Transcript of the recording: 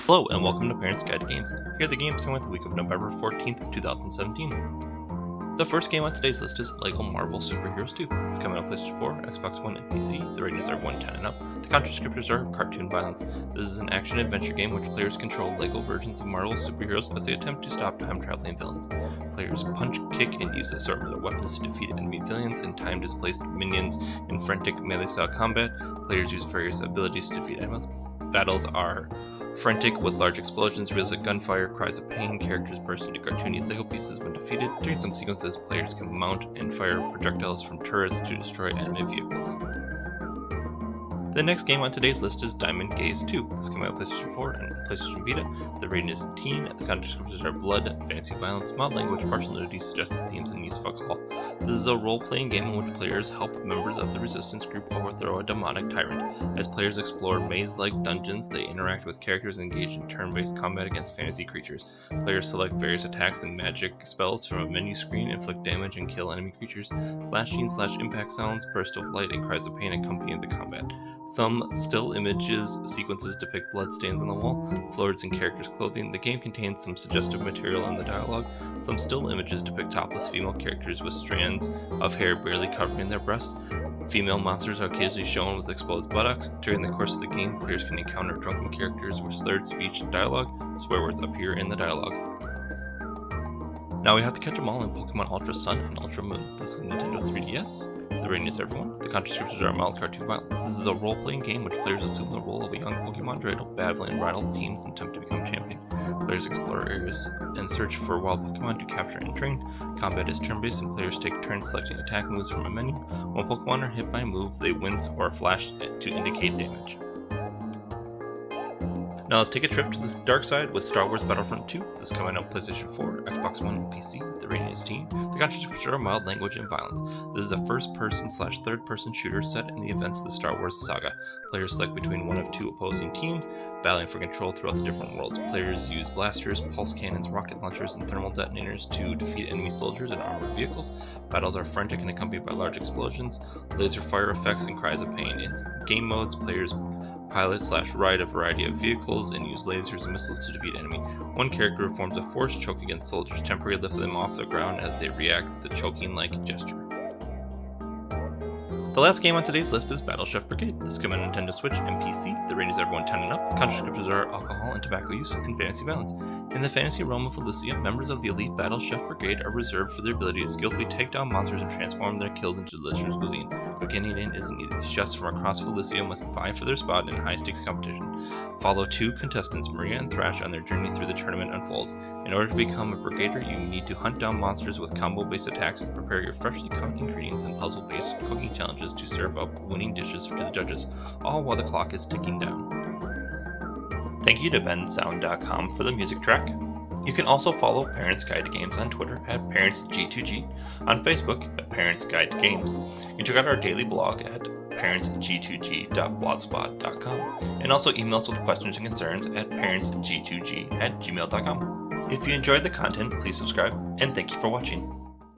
Hello and welcome to Parents Guide to Games. Here the games come with the week of November 14th, 2017. The first game on today's list is LEGO Marvel Superheroes 2. It's coming out PlayStation 4, Xbox One, and PC. The ratings are 110 and up. The content descriptors are cartoon violence. This is an action-adventure game which players control LEGO versions of Marvel superheroes as they attempt to stop time-traveling villains. Players punch, kick, and use assortment of weapons to defeat enemy villains and time-displaced minions in frantic melee-style combat. Players use various abilities to defeat enemies. Battles are frantic with large explosions, realistic gunfire, cries of pain, characters burst into cartoony LEGO pieces when defeated. During some sequences, players can mount and fire projectiles from turrets to destroy enemy vehicles. The next game on today's list is Diamond Gaze 2. This came out on PlayStation 4 and PlayStation Vita. The rating is teen. The content descriptors are blood, fantasy violence, mild language, partial nudity, suggested themes, and use fucks all. This is a role-playing game in which players help members of the resistance group overthrow a demonic tyrant. As players explore maze-like dungeons, they interact with characters and engage in turn-based combat against fantasy creatures. Players select various attacks and magic spells from a menu screen, inflict damage, and kill enemy creatures. Slashing/impact sounds, bursts of light, and cries of pain accompany the combat. Some still images sequences depict bloodstains on the wall, floors, and characters' clothing. The game contains some suggestive material in the dialogue. Some still images depict topless female characters with strands of hair barely covering their breasts. Female monsters are occasionally shown with exposed buttocks. During the course of the game, players can encounter drunken characters with slurred speech and dialogue. Swear words appear in the dialogue. Now we have to catch them all in Pokémon Ultra Sun and Ultramoon. This is Nintendo 3DS. The rating is everyone. The content descriptors are mild cartoon violence. This is a role-playing game which players assume the role of a young Pokémon trainer, battle and rival teams and attempt to become champion. Players explore areas and search for wild Pokémon to capture and train. Combat is turn-based and players take turns selecting attack moves from a menu. When Pokémon are hit by a move, they wince or flash to indicate damage. Now let's take a trip to the dark side with Star Wars Battlefront 2. This is coming out on PlayStation 4, Xbox One, and PC. The rating is teen. The content descriptors are mild language and violence. This is a first-person/third-person shooter set in the events of the Star Wars saga. Players select between one of two opposing teams, battling for control throughout the different worlds. Players use blasters, pulse cannons, rocket launchers, and thermal detonators to defeat enemy soldiers and armored vehicles. Battles are frantic and accompanied by large explosions, laser fire effects, and cries of pain. In game modes, players pilot/ride a variety of vehicles and use lasers and missiles to defeat enemy. One character performs a force choke against soldiers, temporarily lift them off the ground as they react to the choking-like gesture. The last game on today's list is Battleship Brigade. This came on Nintendo Switch and PC. The rating is everyone 10 and up. Content descriptors are alcohol and tobacco use and fantasy violence. In the fantasy realm of Elysia, members of the elite Battleship Brigade are reserved for their ability to skillfully take down monsters and transform their kills into delicious cuisine. But getting in isn't easy. Chefs from across Elysia must vie for their spot in high-stakes competition. Follow two contestants, Maria and Thrash, on their journey through the tournament unfolds. In order to become a Brigader, you need to hunt down monsters with combo-based attacks and prepare your freshly cut ingredients and puzzle-based cooking challenges to serve up winning dishes to the judges, all while the clock is ticking down. Thank you to bensound.com for the music track. You can also follow Parents Guide to Games on Twitter at ParentsG2G, on Facebook at Parents Guide to Games. You can check out our daily blog at parentsg2g.blogspot.com, and also email us with questions and concerns at parentsg2g@gmail.com. If you enjoyed the content, please subscribe, and thank you for watching.